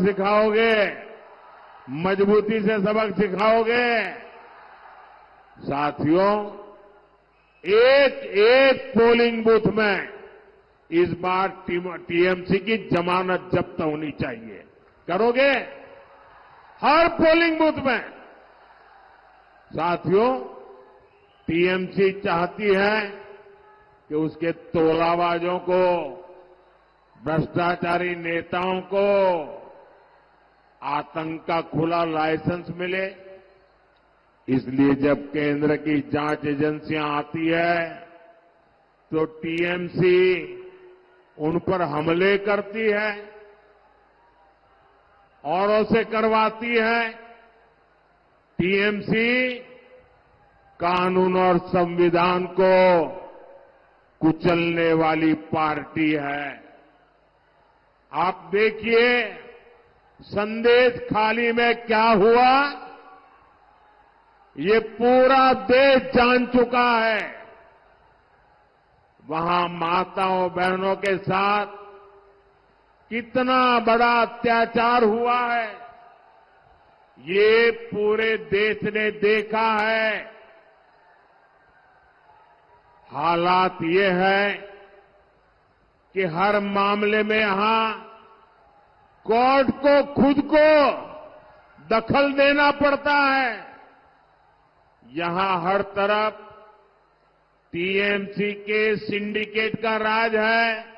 सिखाओगे, मजबूती से सबक सिखाओगे। साथियों, एक एक पोलिंग बूथ में इस बार टीएमसी की जमानत जब्त होनी चाहिए। करोगे? हर पोलिंग बूथ में। साथियों, टीएमसी चाहती है कि उसके तोलाबाजों को, भ्रष्टाचारी नेताओं को आतंक का खुला लाइसेंस मिले। इसलिए जब केंद्र की जांच एजेंसियां आती है तो टीएमसी उन पर हमले करती है, औरों से करवाती है। टीएमसी कानून और संविधान को कुचलने वाली पार्टी है। आप देखिए, संदेश खाली में क्या हुआ, ये पूरा देश जान चुका है। वहां माताओं बहनों के साथ कितना बड़ा अत्याचार हुआ है, ये पूरे देश ने देखा है। हालात ये है कि हर मामले में यहां कोर्ट को खुद को दखल देना पड़ता है। यहां हर तरफ टीएमसी के सिंडिकेट का राज है।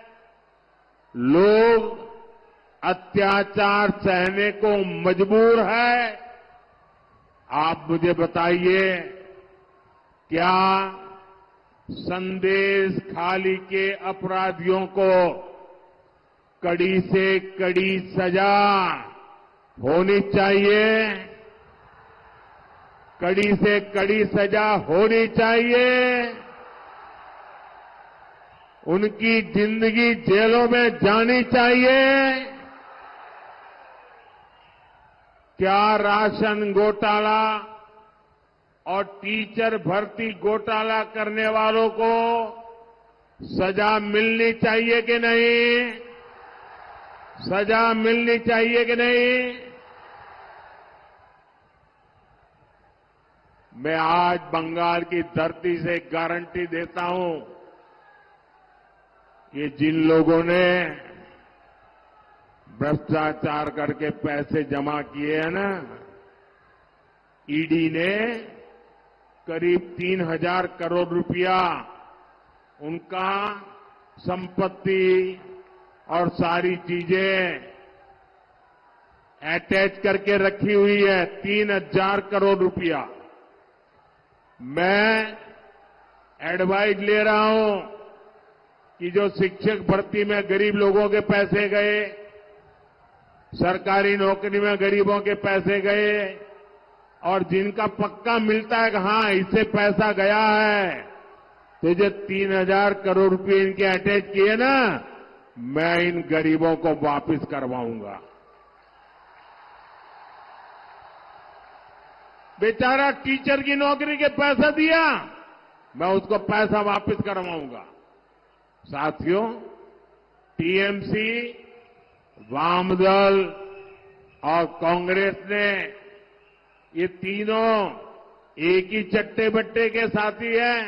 लोग अत्याचार सहने को मजबूर है। आप मुझे बताइए, क्या संदेश खाली के अपराधियों को कड़ी से कड़ी सजा होनी चाहिए? कड़ी से कड़ी सजा होनी चाहिए। उनकी जिंदगी जेलों में जानी चाहिए। क्या राशन घोटाला और टीचर भर्ती घोटाला करने वालों को सजा मिलनी चाहिए कि नहीं? सजा मिलनी चाहिए कि नहीं? मैं आज बंगाल की धरती से गारंटी देता हूं कि जिन लोगों ने भ्रष्टाचार करके पैसे जमा किए हैं ना, ईडी ने करीब 3,000 करोड़ रुपया उनका संपत्ति और सारी चीजें अटैच करके रखी हुई है। 3,000 करोड़ रुपया। मैं एडवाइस ले रहा हूं कि जो शिक्षक भर्ती में गरीब लोगों के पैसे गए, सरकारी नौकरी में गरीबों के पैसे गए, और जिनका पक्का मिलता है कि हां इससे पैसा गया है, तो जो 3,000 करोड़ रुपए इनके अटैच किए ना, मैं इन गरीबों को वापस करवाऊंगा। बेचारा टीचर की नौकरी के पैसा दिया, मैं उसको पैसा वापस करवाऊंगा। साथियों, टीएमसी, वामदल और कांग्रेस ने, ये तीनों एक ही चट्टे बट्टे के साथी हैं।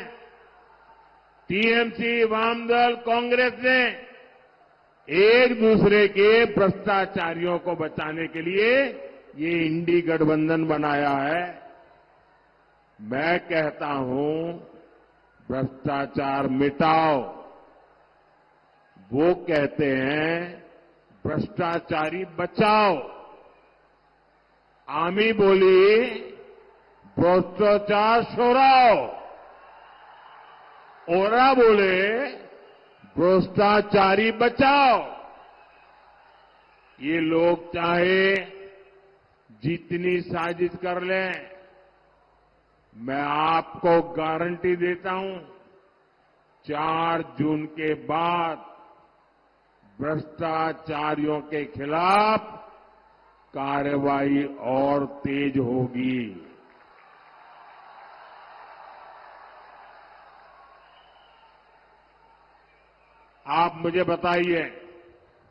टीएमसी, वामदल, कांग्रेस ने एक दूसरे के भ्रष्टाचारियों को बचाने के लिए ये इंडी गठबंधन बनाया है। मैं कहता हूं, भ्रष्टाचार मिटाओ। वो कहते हैं भ्रष्टाचारी बचाओ। आमी बोली भ्रष्टाचार छोड़ाओ। ओरा बोले भ्रष्टाचारी बचाओ। ये लोग चाहे जितनी साजिश कर लें, मैं आपको गारंटी देता हूं, 4 जून के बाद भ्रष्टाचारियों के खिलाफ कार्रवाई और तेज होगी। आप मुझे बताइए,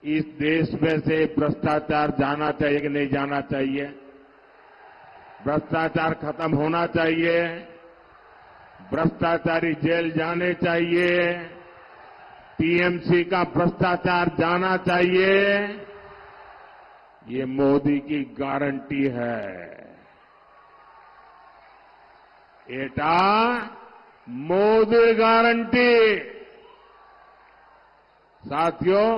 इस देश में से भ्रष्टाचार जाना चाहिए कि नहीं जाना चाहिए? भ्रष्टाचार खत्म होना चाहिए, भ्रष्टाचारी जेल जाने चाहिए, टीएमसी का भ्रष्टाचार जाना चाहिए। ये मोदी की गारंटी है। एटा मोदी गारंटी। साथियों,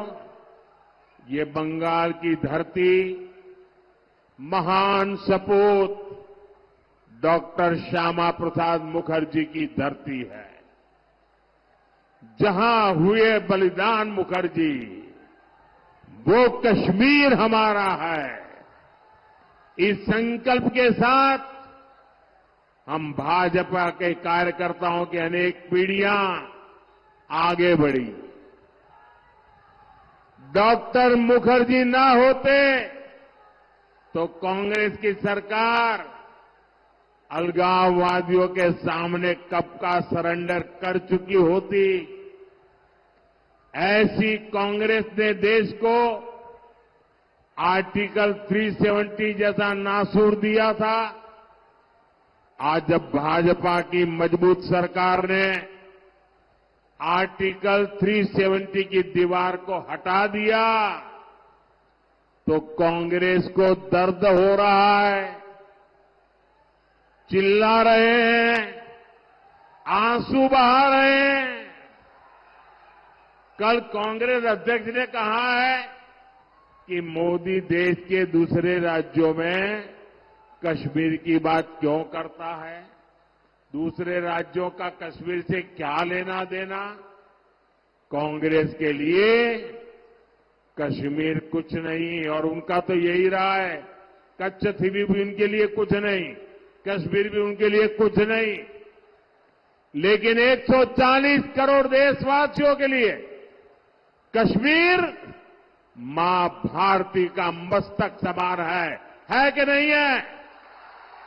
ये बंगाल की धरती महान सपूत डॉक्टर श्यामा प्रसाद मुखर्जी की धरती है। जहां हुए बलिदान मुखर्जी, वो कश्मीर हमारा है। इस संकल्प के साथ हम भाजपा के कार्यकर्ताओं की अनेक पीढ़ियां आगे बढ़ी। डॉक्टर मुखर्जी ना होते तो कांग्रेस की सरकार अलगाववादियों के सामने कब का सरेंडर कर चुकी होती। ऐसी कांग्रेस ने देश को आर्टिकल 370 जैसा नासूर दिया था। आज जब भाजपा की मजबूत सरकार ने आर्टिकल 370 की दीवार को हटा दिया तो कांग्रेस को दर्द हो रहा है। चिल्ला रहे हैं, आंसू बहा रहे हैं। कल कांग्रेस अध्यक्ष ने कहा है कि मोदी देश के दूसरे राज्यों में कश्मीर की बात क्यों करता है? दूसरे राज्यों का कश्मीर से क्या लेना देना? कांग्रेस के लिए कश्मीर कुछ नहीं, और उनका तो यही रहा है। कच्छथी भी उनके लिए कुछ नहीं, कश्मीर भी उनके लिए कुछ नहीं। लेकिन 140 करोड़ देशवासियों के लिए कश्मीर मां भारती का मस्तक समान है कि नहीं है?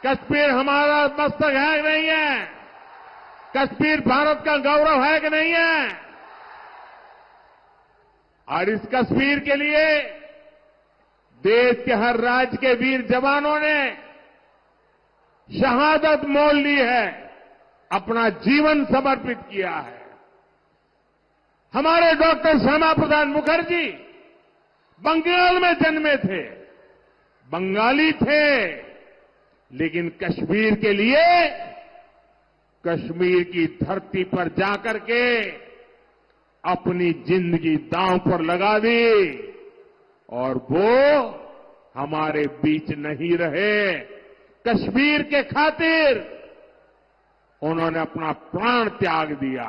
कश्मीर हमारा मस्तक है कि नहीं है? कश्मीर भारत का गौरव है कि नहीं है? और इस कश्मीर के लिए देश के हर राज्य के वीर जवानों ने शहादत मोल ली है, अपना जीवन समर्पित किया है। हमारे डॉक्टर श्यामा प्रसाद मुखर्जी बंगाल में जन्मे थे, बंगाली थे, लेकिन कश्मीर के लिए कश्मीर की धरती पर जाकर के अपनी जिंदगी दांव पर लगा दी, और वो हमारे बीच नहीं रहे। कश्मीर के खातिर उन्होंने अपना प्राण त्याग दिया।